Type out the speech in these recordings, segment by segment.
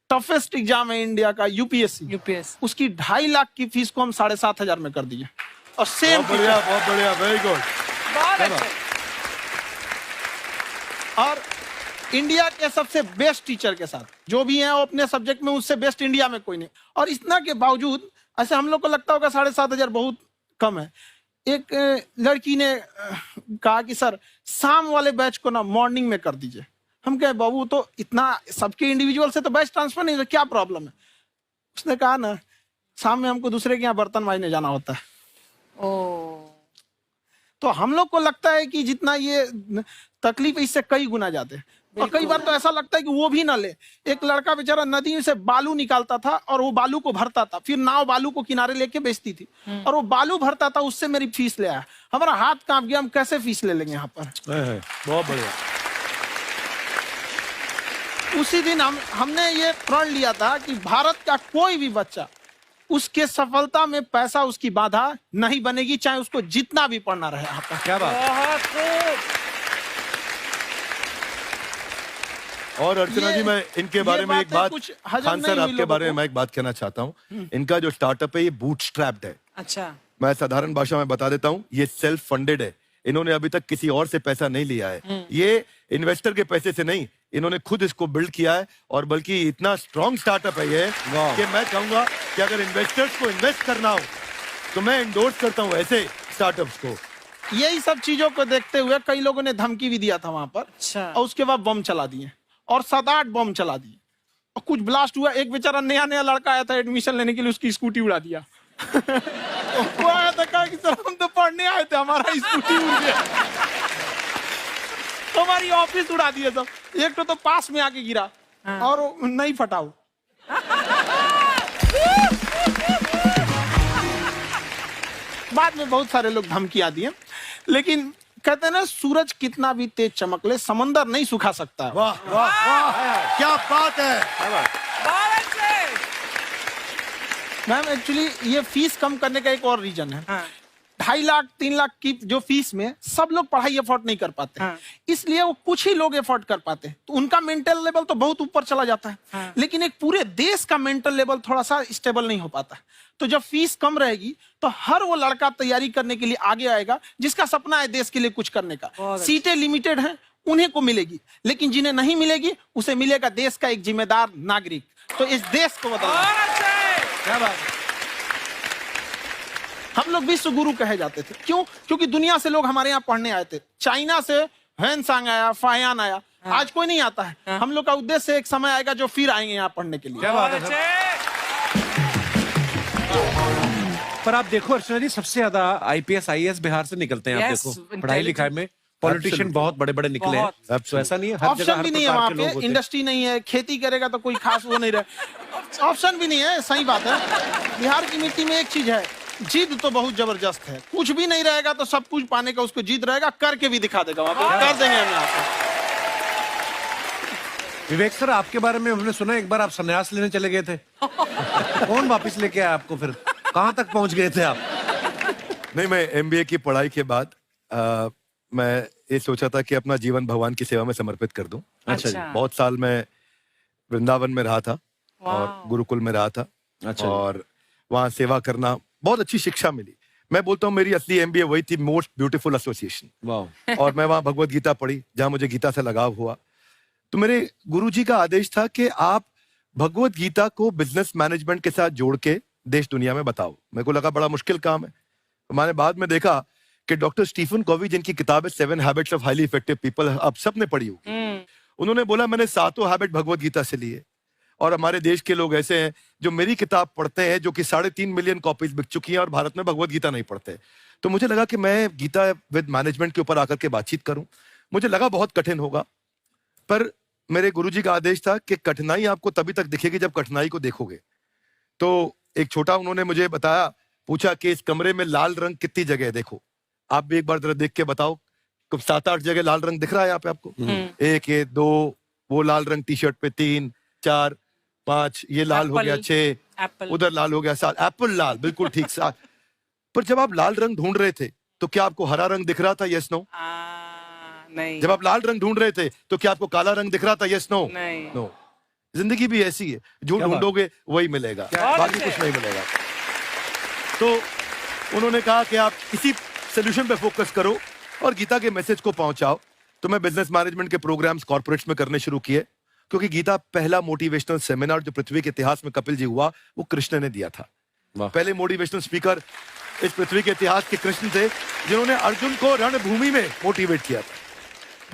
Toughest exam है India का, UPSC, उसकी 2.5 लाख की फीस को हम 7,500 में कर दिए। और सेम बहुत बढ़िया, वेरी गुड। और इंडिया के सबसे बेस्ट टीचर के साथ जो भी हैं वो अपने सब्जेक्ट में उससे बेस्ट इंडिया में कोई नहीं। और इतना के बावजूद ऐसे हम लोग को लगता होगा 7,500 बहुत कम है। एक लड़की ने कहा कि सर शाम वाले बैच को ना मॉर्निंग में कर दीजिए। हम कहे बाबू तो इतना सबके इंडिविजुअल से तो बैच ट्रांसफर नहीं, तो क्या प्रॉब्लम है? उसने कहा ना शाम में हमको दूसरे के यहाँ बर्तन मांजने जाना होता है। तो हम लोग को लगता है कि जितना ये तकलीफ इससे कई गुना ज्यादा है। और कई बार तो ऐसा लगता है कि वो भी ना ले। एक लड़का बेचारा नदी से बालू निकालता था और वो बालू को भरता था, फिर नाव बालू को किनारे लेके बेचती थी और वो बालू भरता था, उससे मेरी फीस ले आया। हमारा हाथ कांप गया, हम कैसे फीस ले लेंगे यहाँ पर। बहुत बढ़िया। उसी दिन हमने ये प्रण लिया था कि भारत का कोई भी बच्चा उसके सफलता में पैसा उसकी बाधा नहीं बनेगी, चाहे उसको जितना भी पढ़ना रहे यहाँ पर। क्या बात। और अर्चना जी, मैं इनके बारे में एक बात, खान सर आपके बारे में मैं एक बात कहना चाहता हूँ। इनका जो स्टार्टअप है ये बूटस्ट्रैप्ड है। अच्छा। मैं साधारण भाषा में बता देता हूँ, ये सेल्फ फंडेड है। इन्होंने अभी तक किसी और से पैसा नहीं लिया है। ये इन्वेस्टर के पैसे से नहीं, इन्होंने खुद इसको बिल्ड किया है। और बल्कि इतना स्ट्रॉन्ग स्टार्टअप है ये कि मैं कहूंगा कि अगर इन्वेस्टर्स को इन्वेस्ट करना हो तो मैं इंडोर्स करता हूँ ऐसे स्टार्टअप्स को। यही सब चीजों को देखते हुए कई लोगों ने धमकी भी दिया था वहां पर। अच्छा। और उसके बाद बम चला दिए और 7-8 बम चला दिए और कुछ ब्लास्ट हुआ। एक बेचारा नया लड़का आया था एडमिशन लेने के लिए, उसकी स्कूटी उड़ा दिया। वो आया था, कहा कि सर हम तो पढ़ने आए थे, हमारा स्कूटी उड़ गया। हमारी ऑफिस उड़ा दिए सब। एक तो पास में आके गिरा और नहीं फटा वो। बाद में बहुत सारे लोग धमकियां दिए, लेकिन कहते हैं ना सूरज कितना भी तेज चमक ले समंदर नहीं सुखा सकता। वाह वाह वाह, क्या बात है। मैम एक्चुअली ये फीस कम करने का एक और रीजन है। 2.5 लाख 3 लाख की जो फीस में सब लोग पढ़ाई अफोर्ड नहीं कर पाते। इसलिए वो कुछ ही लोग अफोर्ड कर पाते हैं, तो उनका मेंटल लेवल तो बहुत ऊपर चला जाता है। लेकिन एक पूरे देश का मेंटल लेवल थोड़ा सा स्टेबल नहीं हो पाता। तो जब फीस कम रहेगी तो हर वो लड़का तैयारी करने के लिए आगे आएगा जिसका सपना है देश के लिए कुछ करने का। सीटें लिमिटेड हैं, उन्हें को मिलेगी, लेकिन जिन्हें नहीं मिलेगी उसे मिलेगा देश का एक जिम्मेदार नागरिक। तो इस देश को बदलना। क्या बात है। हम लोग विश्व गुरु कहे जाते थे, क्यों? क्योंकि दुनिया से लोग हमारे यहाँ पढ़ने आए थे। चाइना से ह्वेनसांग आया, फायान आया, आज कोई नहीं आता है। हम लोग का उद्देश्य एक समय आएगा जो फिर आएंगे यहाँ पढ़ने के लिए। क्या बात है। पर आप देखो अर्चना जी, सबसे ज्यादा आईपीएस आईएएस बिहार से निकलते हैं। आप देखो पढ़ाई लिखाई में पॉलिटिशियन बहुत बड़े बड़े निकले हैं। तो ऐसा नहीं है, हर जगह ऑप्शन भी नहीं है वहाँ पे, इंडस्ट्री नहीं है, खेती करेगा तो कोई खास वो नहीं रहे, ऑप्शन भी नहीं है। सही बात है। बिहार की मिट्टी में एक चीज है, जिद तो बहुत जबरदस्त है। कुछ भी नहीं रहेगा तो सब कुछ पाने का उसको जिद रहेगा, करके भी दिखा देगा। वहाँ पे कर देंगे हम यहाँ पे। विवेक सर, आपके बारे में हमने सुना एक बार आप संन्यास लेने चले गए थे। कौन वापस लेके आया आपको? फिर कहाँ तक पहुंच गए थे आप? नहीं, मैं एमबीए की पढ़ाई के बाद मैं ये सोचा था कि अपना जीवन भगवान की सेवा में समर्पित कर दूं। अच्छा जी। बहुत साल मैं वृंदावन में रहा था और गुरुकुल में रहा था। अच्छा। और वहाँ सेवा करना, बहुत अच्छी शिक्षा मिली। मैं बोलता हूँ मेरी असली एमबीए वही थी, मोस्ट ब्यूटीफुल एसोसिएशन। और मैं वहाँ भगवत गीता पढ़ी, जहाँ मुझे गीता से लगाव हुआ। तो मेरे गुरुजी का आदेश था कि आप भगवत गीता को बिजनेस मैनेजमेंट के साथ जोड़ के देश दुनिया में बताओ। मेरे को लगा बड़ा मुश्किल काम है। मैंने बाद में देखा कि डॉक्टर स्टीफन कॉवी, जिनकी किताब है 7 habits of highly effective people, आप सबने पढ़ी होगी, उन्होंने बोला मैंने 7 हैबिट भगवत गीता से लिए। और हमारे देश के लोग ऐसे हैं जो मेरी किताब पढ़ते हैं, जो कि 3.5 मिलियन कॉपीज बिक चुकी हैं, और भारत में भगवत गीता नहीं पढ़ते। तो मुझे लगा कि मैं गीता विद मैनेजमेंट के ऊपर आकर के बातचीत करूं। मुझे लगा बहुत कठिन होगा, पर मेरे गुरुजी का आदेश था कि कठिनाई आपको तभी तक दिखेगी जब कठिनाई को देखोगे। तो एक छोटा उन्होंने मुझे बताया, पूछा कि इस कमरे में लाल रंग कितनी जगह है, देखो आप भी एक बार जरा देख के बताओ। 7-8 जगह लाल रंग दिख रहा है यहाँ पे आपको? 1 ये 2, वो लाल रंग टी शर्ट पे 3 4 5, ये लाल हो गया 6, उधर लाल हो गया 7, एप्पल लाल, बिल्कुल ठीक 7। पर जब आप लाल रंग ढूंढ रहे थे तो क्या आपको हरा रंग दिख रहा था? Yes no? नहीं। जब आप लाल रंग ढूंढ रहे थे तो क्या आपको काला रंग दिख रहा था? Yes no? नहीं। नो। जिंदगी भी ऐसी है, जो ढूंढोगे वही मिलेगा, बाकी कुछ नहीं मिलेगा। तो उन्होंने कहा कि आप इसी सोल्यूशन पे फोकस करो और गीता के मैसेज को पहुंचाओ। तो मैं बिजनेस मैनेजमेंट के प्रोग्राम्स कॉर्पोरेट्स में करने शुरू किए, क्योंकि गीता पहला मोटिवेशनल सेमिनार जो पृथ्वी के इतिहास में कपिल जी हुआ, वो कृष्ण ने दिया था। पहले मोटिवेशनल स्पीकर इस पृथ्वी के इतिहास के कृष्ण थे, जिन्होंने अर्जुन को रणभूमि में मोटिवेट किया था।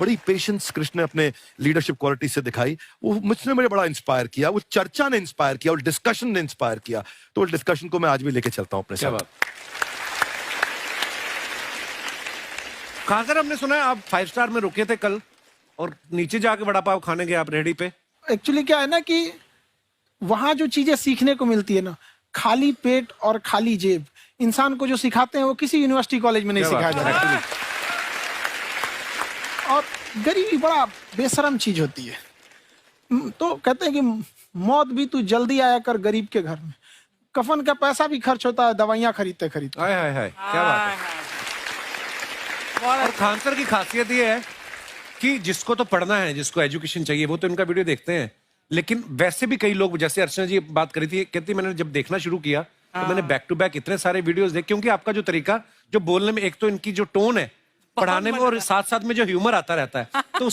बड़ी पेशेंस कृष्ण ने अपने लीडरशिप क्वालिटी से दिखाई, वो मुझे बड़ा इंस्पायर किया, वो चर्चा ने इंस्पायर किया, वो डिस्कशन ने इंस्पायर किया। तो उस डिस्कशन को मैं आज भी लेके चलता हूं अपने साथ। कहां सर, हमने सुना है आप 5 स्टार में रुके थे कल और नीचे जाके वड़ा पाव खाने गए आप रेहड़ी पे। एक्चुअली क्या है ना कि वहां जो चीजें सीखने को मिलती है ना, खाली पेट और खाली जेब इंसान को जो सिखाते हैं वो किसी यूनिवर्सिटी कॉलेज में नहीं सिखाया जाता। और गरीबी बड़ा बेशरम चीज होती है। तो कहते हैं कि मौत भी तू जल्दी आया कर गरीब के घर में, कफन का पैसा भी खर्च होता है दवाइयां खरीदते खरीदते। हाय हाय हाय, क्या बात है। और खान सर की खासियत ये है कि जिसको तो पढ़ना है, जिसको एजुकेशन चाहिए, वो तो इनका वीडियो देखते हैं। लेकिन वैसे भी कई लोग, जैसे अर्चना जी बात करी थी, कहती मैंने जब देखना शुरू किया तो मैंने बैक टू बैक इतने सारे वीडियोस देखे, क्योंकि आपका जो तरीका जो बोलने में, एक तो इनकी जो टोन है पढ़ाने में, और साथ साथ में जो ह्यूमर आता रहता है, तो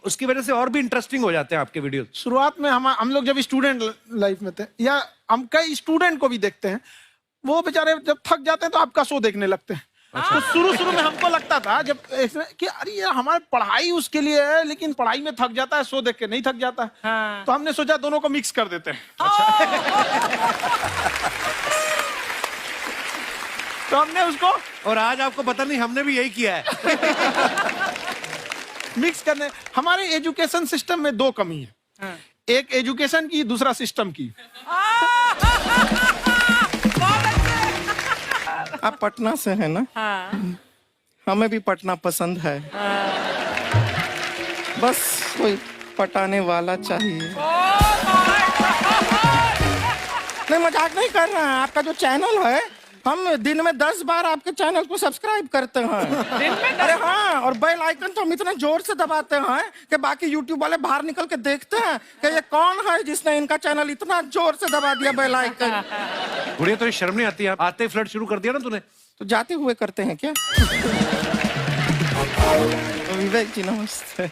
उसकी वजह से और भी इंटरेस्टिंग हो जाते हैं आपके वीडियो। शुरुआत में हम लोग जब स्टूडेंट लाइफ में थे, या हम कई स्टूडेंट को भी देखते हैं, वो बेचारे जब थक जाते हैं तो आपका शो देखने लगते हैं। तो शुरू में हमको लगता था जब कि अरे यार हमारी पढ़ाई उसके लिए है, लेकिन पढ़ाई में थक जाता है, शो देख के नहीं थक जाता। तो हमने सोचा दोनों को मिक्स कर देते हैं। तो हमने उसको, और आज आपको पता नहीं हमने भी यही किया है। मिक्स करने। हमारे एजुकेशन सिस्टम में 2 कमी है, एक एजुकेशन की, दूसरा सिस्टम की। आप पटना से है ना? हाँ। हमें भी पटना पसंद है। बस कोई पटाने वाला चाहिए। नहीं, मजाक नहीं कर रहे हैं। आपका जो चैनल है, हम दिन में 10 बार आपके चैनल को सब्सक्राइब करते हैं। दिन में अरे हाँ, और बेल आइकन तो हम इतना जोर से दबाते हैं कि बाकी यूट्यूब वाले बाहर निकल के देखते हैं कि ये कौन है जिसने इनका चैनल इतना जोर से दबा दिया बेल आइकन। बुढ़िया, तो शर्म नहीं आती? आते ही फ्लर्ट शुरू कर दिया ना तूने। तो जाते हुए करते हैं क्या? विवेक जी नमस्ते।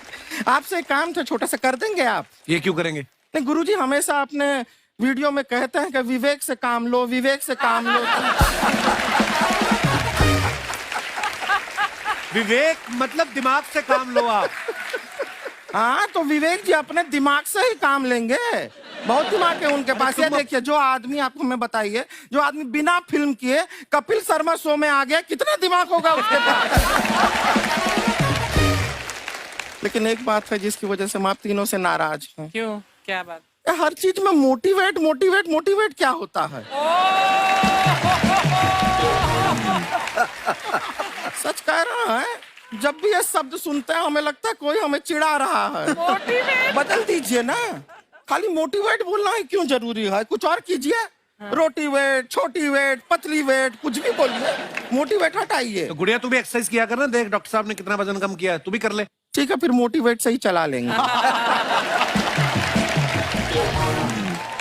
आपसे एक काम था छोटा सा, कर देंगे आप? ये क्यों करेंगे? नहीं, गुरुजी हमेशा अपने वीडियो में कहते हैं कि विवेक से काम लो, विवेक से काम लो। विवेक मतलब दिमाग से काम लो आप। हाँ, तो विवेक जी अपने दिमाग से ही काम लेंगे। बहुत दिमाग है उनके पास। ये देखिए, जो आदमी, आपको मैं बताइए, जो आदमी बिना फिल्म किए कपिल शर्मा शो में आ गया, कितना दिमाग होगा उसके पास। लेकिन एक बात है जिसकी वजह से हम आप तीनों से नाराज हैं। क्यों? क्या बात? हर चीज में मोटिवेट मोटिवेट मोटिवेट क्या होता है? सच कह रहा है, जब भी ये शब्द सुनते हैं हमें लगता है कोई हमें चिढ़ा रहा है। बदल दीजिए ना, खाली मोटिवेट बोलना ही क्यों जरूरी है? कुछ और कीजिए। रोटी वेट, छोटी वेट, पतली वेट, कुछ भी बोलिए, मोटिवेट हटाइए। तो गुड़िया, तू भी एक्सरसाइज किया कर ना, देख डॉक्टर साहब ने कितना वजन कम किया है, तू भी कर ले। ठीक है, फिर मोटिवेट से ही चला लेंगे।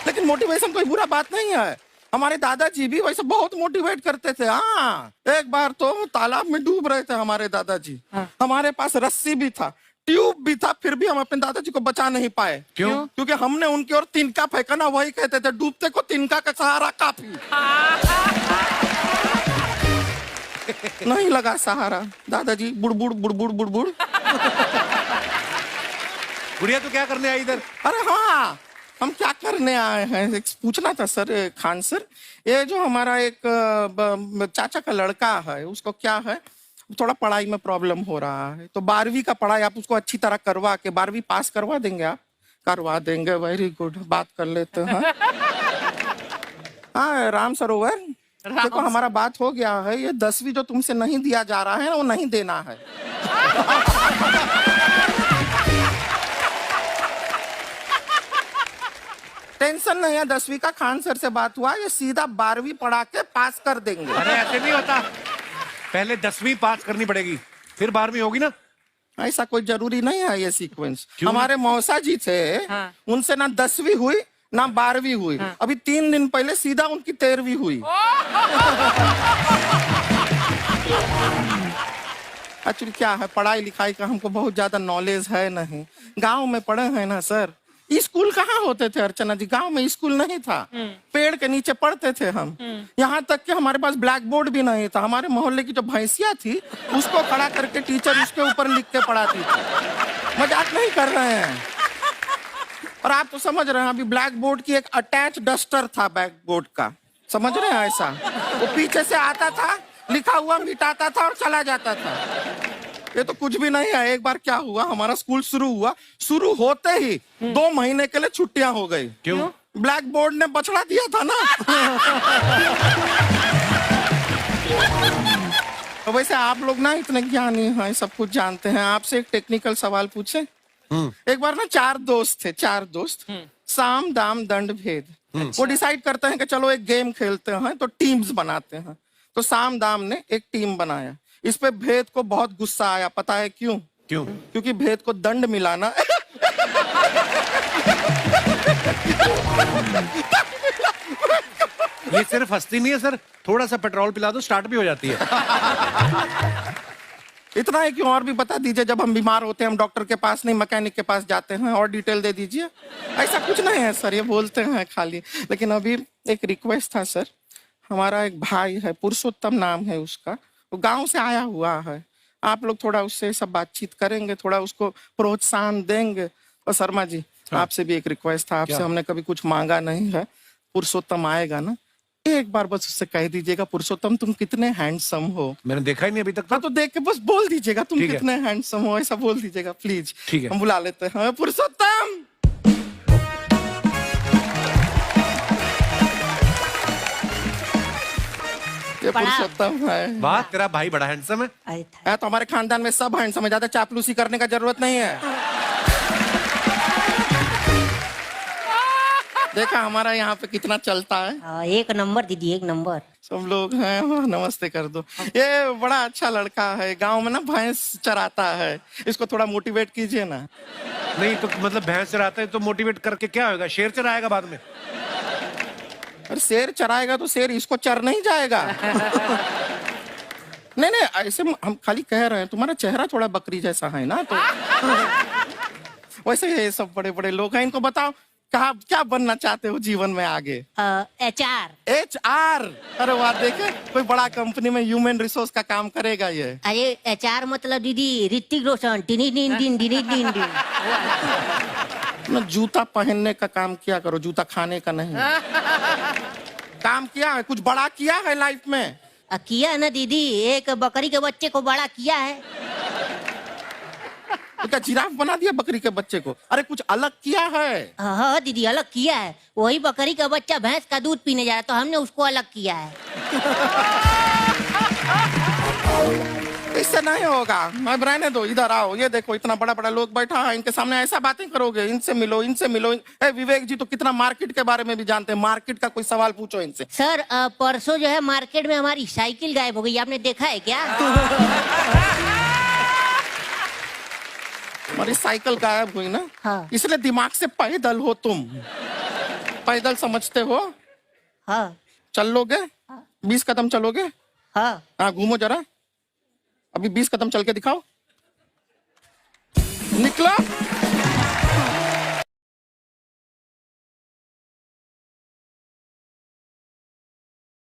लेकिन मोटिवेशन कोई बुरा बात नहीं है। हमारे दादाजी भी वैसे बहुत मोटिवेट करते थे। हाँ, एक बार तो तालाब में डूब रहे थे हमारे दादाजी। हमारे पास रस्सी भी था, ट्यूब भी था, फिर भी हम अपने दादाजी को बचा नहीं पाए। क्यों? क्योंकि हमने उनकी ओर तिनका फेंका ना, वही कहते थे डूबते को तिनका का सहारा काफी। नहीं लगा सहारा, दादाजी बुड़बुड़ बुड़बुड़ बुड़बुड़। गुड़िया, तू क्या करने आई इधर? अरे हाँ, हम क्या करने आए हैं, एक पूछना था सर, खान सर, ये जो हमारा एक चाचा का लड़का है, उसको क्या है, थोड़ा पढ़ाई में प्रॉब्लम हो रहा है। तो 12वीं का पढ़ाई आप उसको अच्छी तरह करवा के 12वीं पास करवा देंगे आप? करवा देंगे, वेरी गुड, बात कर लेते हैं। हाँ, राम सरोवर, देखो हमारा बात हो गया है। ये 10वीं जो तुमसे नहीं दिया जा रहा है, वो नहीं देना है। टेंशन नहीं है, 10वीं का खान सर से बात हुआ, ये सीधा 12वीं पढ़ा के पास कर देंगे। अरे ऐसे नहीं होता, पहले 10वीं पास करनी पड़ेगी, फिर 12वीं होगी ना। ऐसा कोई जरूरी नहीं है ये सीक्वेंस। हमारे मौसा जी थे, उनसे ना 10वीं हुई ना 12वीं हुई, अभी 3 दिन पहले सीधा उनकी 13वीं हुई। एक्चुअली क्या है, पढ़ाई लिखाई का हमको बहुत ज्यादा नॉलेज है नहीं। गांव में पढ़े हैं ना सर, स्कूल कहाँ होते थे अर्चना जी, गांव में स्कूल नहीं था, पेड़ के नीचे पढ़ते थे हम। यहाँ तक कि हमारे पास ब्लैक बोर्ड भी नहीं था। हमारे मोहल्ले की जो भैंसिया थी उसको खड़ा करके टीचर उसके ऊपर लिख के पढ़ाती थी। मजाक नहीं कर रहे हैं। और आप तो समझ रहे हैं, अभी ब्लैक बोर्ड की एक अटैच डस्टर था बैक बोर्ड का, समझ रहे हैं ऐसा, वो पीछे से आता था, लिखा हुआ मिटाता था और चला जाता था। ये तो कुछ भी नहीं है। एक बार क्या हुआ, हमारा स्कूल शुरू हुआ, शुरू होते ही 2 महीने के लिए छुट्टियां हो गई। क्यों? ब्लैक बोर्ड ने बछड़ा दिया था ना। तो वैसे आप लोग ना इतने ज्ञानी हैं, सब कुछ जानते हैं। आपसे एक टेक्निकल सवाल पूछे। एक बार ना 4 दोस्त थे, 4 दोस्त, साम दाम दंड भेद। वो डिसाइड करते हैं कि चलो एक गेम खेलते हैं, तो टीम्स बनाते हैं। तो साम दाम ने एक टीम बनाया। इस पे भेद को बहुत गुस्सा आया, पता है क्यों? क्यों? क्योंकि भेद को दंड मिलाना ये सिर्फ हंसती नहीं है सर, थोड़ा सा पेट्रोल पिला दो स्टार्ट भी हो जाती है। इतना है कि और भी बता दीजिए, जब हम बीमार होते हैं हम डॉक्टर के पास नहीं मैकेनिक के पास जाते हैं, और डिटेल दे दीजिए। ऐसा कुछ नहीं है सर, ये बोलते हैं खाली। लेकिन अभी एक रिक्वेस्ट था सर, हमारा एक भाई है, पुरुषोत्तम नाम है उसका, वो गांव से आया हुआ है। आप लोग थोड़ा उससे सब बातचीत करेंगे, थोड़ा उसको प्रोत्साहन देंगे। और शर्मा जी, आपसे भी एक रिक्वेस्ट था, आपसे हमने कभी कुछ मांगा नहीं है। पुरुषोत्तम आएगा ना, एक बार बस उससे कह दीजिएगा, पुरुषोत्तम तुम कितने हैंडसम हो। मैंने देखा ही नहीं अभी तक। हाँ, तो देख के बस बोल दीजिएगा तुम ठीक है। कितने हैंडसम हो, ऐसा बोल दीजिएगा प्लीज। ठीक है। हम बुला लेते हैं पुरुषोत्तम। ये पुरुषोत्तम है। वाह, तेरा भाई बड़ा हैंडसम है। तो हमारे खानदान में सब हैंडसम है, ज्यादा चापलूसी करने का जरूरत नहीं है। देखा हमारा यहाँ पे कितना चलता है। एक नंबर दीदी, एक नंबर। सब लोग हैं, नमस्ते कर दो। ये बड़ा अच्छा लड़का है, गांव में ना भैंस चराता है, इसको थोड़ा मोटिवेट कीजिए ना। नहीं तो मतलब भैंस चराता है तो मोटिवेट करके क्या होगा, शेर चराएगा बाद में। अरे शेर चराएगा तो शेर इसको चर नहीं जाएगा। नहीं नहीं, ऐसे हम खाली कह रहे हैं, तुम्हारा चेहरा थोड़ा बकरी जैसा है ना, तो वैसे ये सब बड़े बड़े लोग हैं। इनको बताओ कहा क्या बनना चाहते हो जीवन में आगे? HR। HR? अरे वाह, देखे कोई बड़ा कंपनी में ह्यूमन रिसोर्स का काम करेगा ये। अरे HR मतलब दीदी Hrithik Roshan. Tiny tin tin tiny tin tin. ना जूता पहनने का काम किया करो, जूता खाने का नहीं। काम किया है, कुछ बड़ा किया है लाइफ में? किया ना दीदी, एक बकरी के बच्चे को बड़ा किया है। तो क्या जिराफ बना दिया बकरी के बच्चे को? अरे कुछ अलग किया है। हाँ दीदी, अलग किया है। वही बकरी का बच्चा भैंस का दूध पीने जा रहा है, तो हमने उसको अलग किया है। इससे नहीं होगा, मैं रहने दो, इधर आओ। ये देखो इतना बड़ा बड़ा लोग बैठा है, इनके सामने ऐसा बातें करोगे? इनसे मिलो, इनसे मिलो। विवेक जी तो कितना मार्केट के बारे में भी जानते हैं, मार्केट का कोई सवाल पूछो इनसे। सर परसों जो है मार्केट में हमारी साइकिल गायब हो गई, आपने देखा है क्या? हमारी साइकिल गायब हुई ना, हाँ। इसलिए दिमाग से पैदल हो तुम। पैदल समझते हो? हाँ। चल लोगे? 20 कदम चलोगे? हाँ। हाँ, घूमो जरा, अभी 20 कदम चल के दिखाओ। निकलो।